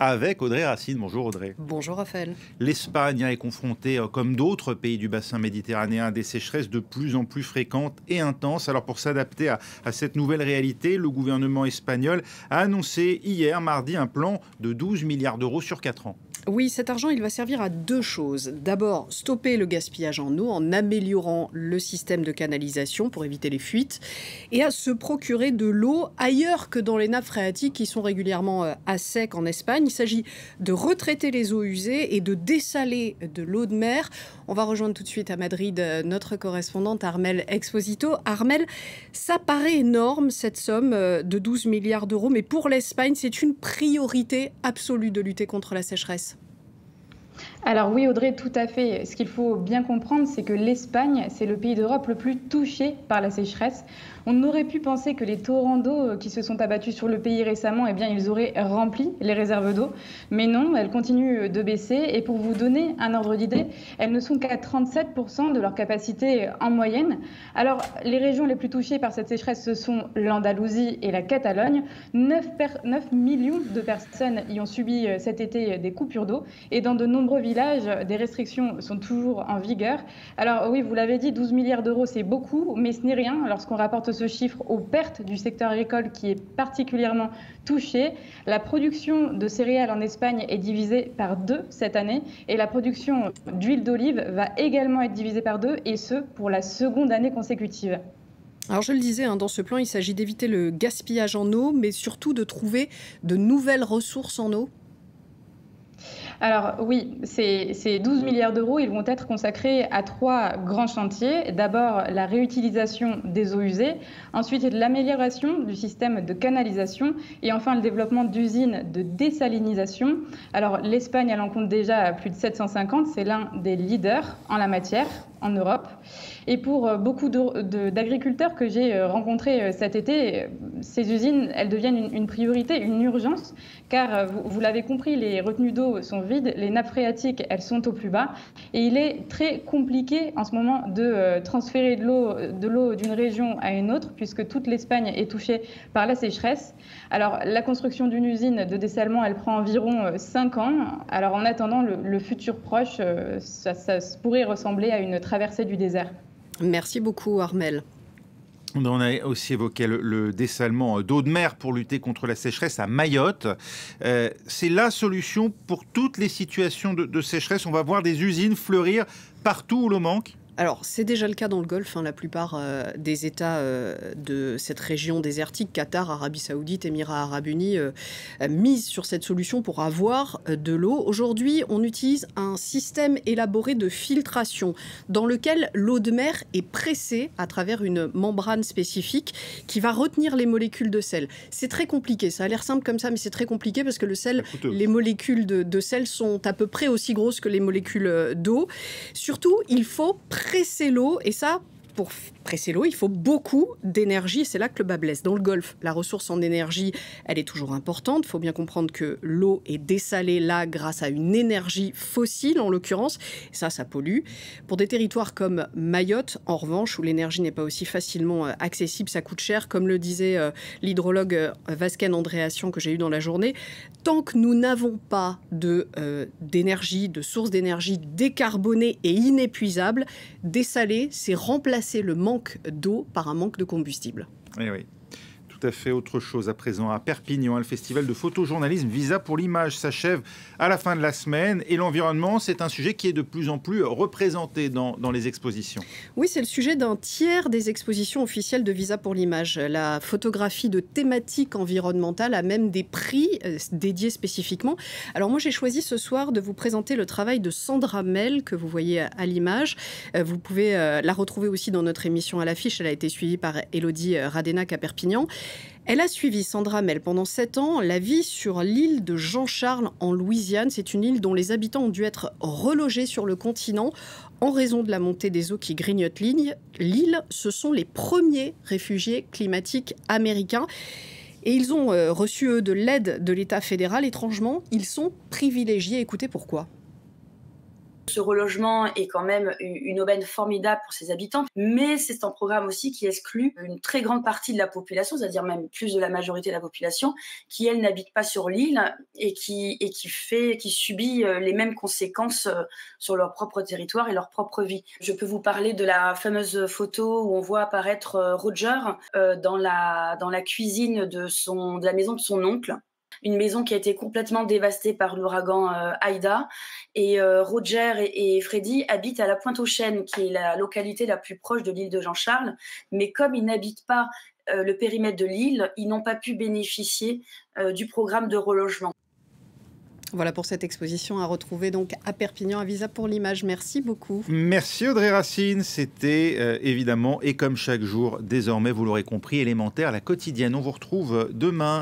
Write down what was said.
Avec Audrey Racine. Bonjour Audrey. Bonjour Raphaël. L'Espagne est confrontée, comme d'autres pays du bassin méditerranéen, à des sécheresses de plus en plus fréquentes et intenses. Alors pour s'adapter à cette nouvelle réalité, le gouvernement espagnol a annoncé hier, mardi, un plan de 12 milliards d'euros sur 4 ans. Oui, cet argent, il va servir à deux choses. D'abord, stopper le gaspillage en eau en améliorant le système de canalisation pour éviter les fuites et à se procurer de l'eau ailleurs que dans les nappes phréatiques qui sont régulièrement à sec en Espagne. Il s'agit de retraiter les eaux usées et de dessaler de l'eau de mer. On va rejoindre tout de suite à Madrid notre correspondante Armelle Exposito. Armelle, ça paraît énorme cette somme de 12 milliards d'euros, mais pour l'Espagne, c'est une priorité absolue de lutter contre la sécheresse. Alors oui Audrey, tout à fait. Ce qu'il faut bien comprendre, c'est que l'Espagne, c'est le pays d'Europe le plus touché par la sécheresse. On aurait pu penser que les torrents d'eau qui se sont abattus sur le pays récemment, eh bien, ils auraient rempli les réserves d'eau. Mais non, elles continuent de baisser. Et pour vous donner un ordre d'idée, elles ne sont qu'à 37% de leur capacité en moyenne. Alors, les régions les plus touchées par cette sécheresse, ce sont l'Andalousie et la Catalogne. 9 millions de personnes y ont subi cet été des coupures d'eau. Et dans de nombreux villages, des restrictions sont toujours en vigueur. Alors oui, vous l'avez dit, 12 milliards d'euros, c'est beaucoup, mais ce n'est rien lorsqu'on rapporte ce chiffre aux pertes du secteur agricole qui est particulièrement touché. La production de céréales en Espagne est divisée par 2 cette année et la production d'huile d'olive va également être divisée par 2 et ce pour la seconde année consécutive. Alors je le disais, dans ce plan, il s'agit d'éviter le gaspillage en eau, mais surtout de trouver de nouvelles ressources en eau. Alors oui, ces 12 milliards d'euros, ils vont être consacrés à 3 grands chantiers. D'abord, la réutilisation des eaux usées, ensuite l'amélioration du système de canalisation et enfin le développement d'usines de désalinisation. Alors l'Espagne, elle en compte déjà plus de 750, c'est l'un des leaders en la matière en Europe. Et pour beaucoup d'agriculteurs que j'ai rencontrés cet été, ces usines, elles deviennent une priorité, une urgence, car vous l'avez compris, les retenues d'eau sont vides, les nappes phréatiques, elles sont au plus bas, et il est très compliqué en ce moment de transférer de l'eau d'une région à une autre, puisque toute l'Espagne est touchée par la sécheresse. Alors la construction d'une usine de dessalement, elle prend environ 5 ans. Alors en attendant, le futur proche, ça pourrait ressembler à une traversée du désert. Merci beaucoup Armelle. On a aussi évoqué le dessalement d'eau de mer pour lutter contre la sécheresse à Mayotte. C'est la solution pour toutes les situations de sécheresse. On va voir des usines fleurir partout où l'eau manque. Alors, c'est déjà le cas dans le Golfe. La plupart des États de cette région désertique, Qatar, Arabie Saoudite, Émirats Arabes Unis, misent sur cette solution pour avoir de l'eau. Aujourd'hui, on utilise un système élaboré de filtration dans lequel l'eau de mer est pressée à travers une membrane spécifique qui va retenir les molécules de sel. C'est très compliqué. Ça a l'air simple comme ça, mais c'est très compliqué parce que le sel, les molécules de sel sont à peu près aussi grosses que les molécules d'eau. Surtout, il faut presser l'eau, et ça, pour presser l'eau, il faut beaucoup d'énergie. C'est là que le bas blesse. Dans le Golfe, la ressource en énergie, elle est toujours importante. Il faut bien comprendre que l'eau est dessalée là grâce à une énergie fossile, en l'occurrence. Et ça pollue. Pour des territoires comme Mayotte, en revanche, où l'énergie n'est pas aussi facilement accessible, ça coûte cher. Comme le disait l'hydrologue Vasquen Andréassian que j'ai eu dans la journée, tant que nous n'avons pas d'énergie, de sources d'énergie décarbonées et inépuisables, dessaler, c'est remplacer le manque d'eau par un manque de combustible. Oui, oui. Tout à fait. Autre chose à présent à Perpignan, le festival de photojournalisme Visa pour l'image s'achève à la fin de la semaine et l'environnement, c'est un sujet qui est de plus en plus représenté dans les expositions. Oui, c'est le sujet d'un tiers des expositions officielles de Visa pour l'image. La photographie de thématiques environnementales a même des prix dédiés spécifiquement. Alors moi, j'ai choisi ce soir de vous présenter le travail de Sandra Mell que vous voyez à l'image. Vous pouvez la retrouver aussi dans notre émission à l'affiche. Elle a été suivie par Élodie Radenac à Perpignan. Elle a suivi, Sandra Mell, pendant 7 ans, la vie sur l'île de Jean-Charles en Louisiane. C'est une île dont les habitants ont dû être relogés sur le continent en raison de la montée des eaux qui grignotent l'île. Ce sont les premiers réfugiés climatiques américains. Et ils ont reçu, eux, de l'aide de l'État fédéral. Étrangement, ils sont privilégiés. Écoutez pourquoi. Ce relogement est quand même une aubaine formidable pour ses habitants, mais c'est un programme aussi qui exclut une très grande partie de la population, c'est-à-dire même plus de la majorité de la population, qui elle n'habite pas sur l'île et qui subit les mêmes conséquences sur leur propre territoire et leur propre vie. Je peux vous parler de la fameuse photo où on voit apparaître Roger dans la cuisine de la maison de son oncle. Une maison qui a été complètement dévastée par l'ouragan Aïda. Et Roger et Freddy habitent à la Pointe-aux-Chênes, qui est la localité la plus proche de l'île de Jean-Charles. Mais comme ils n'habitent pas le périmètre de l'île, ils n'ont pas pu bénéficier du programme de relogement. Voilà pour cette exposition à retrouver donc à Perpignan, à Visa pour l'image. Merci beaucoup. Merci Audrey Racine. C'était évidemment, et comme chaque jour, désormais, vous l'aurez compris, élémentaire, la quotidienne. On vous retrouve demain.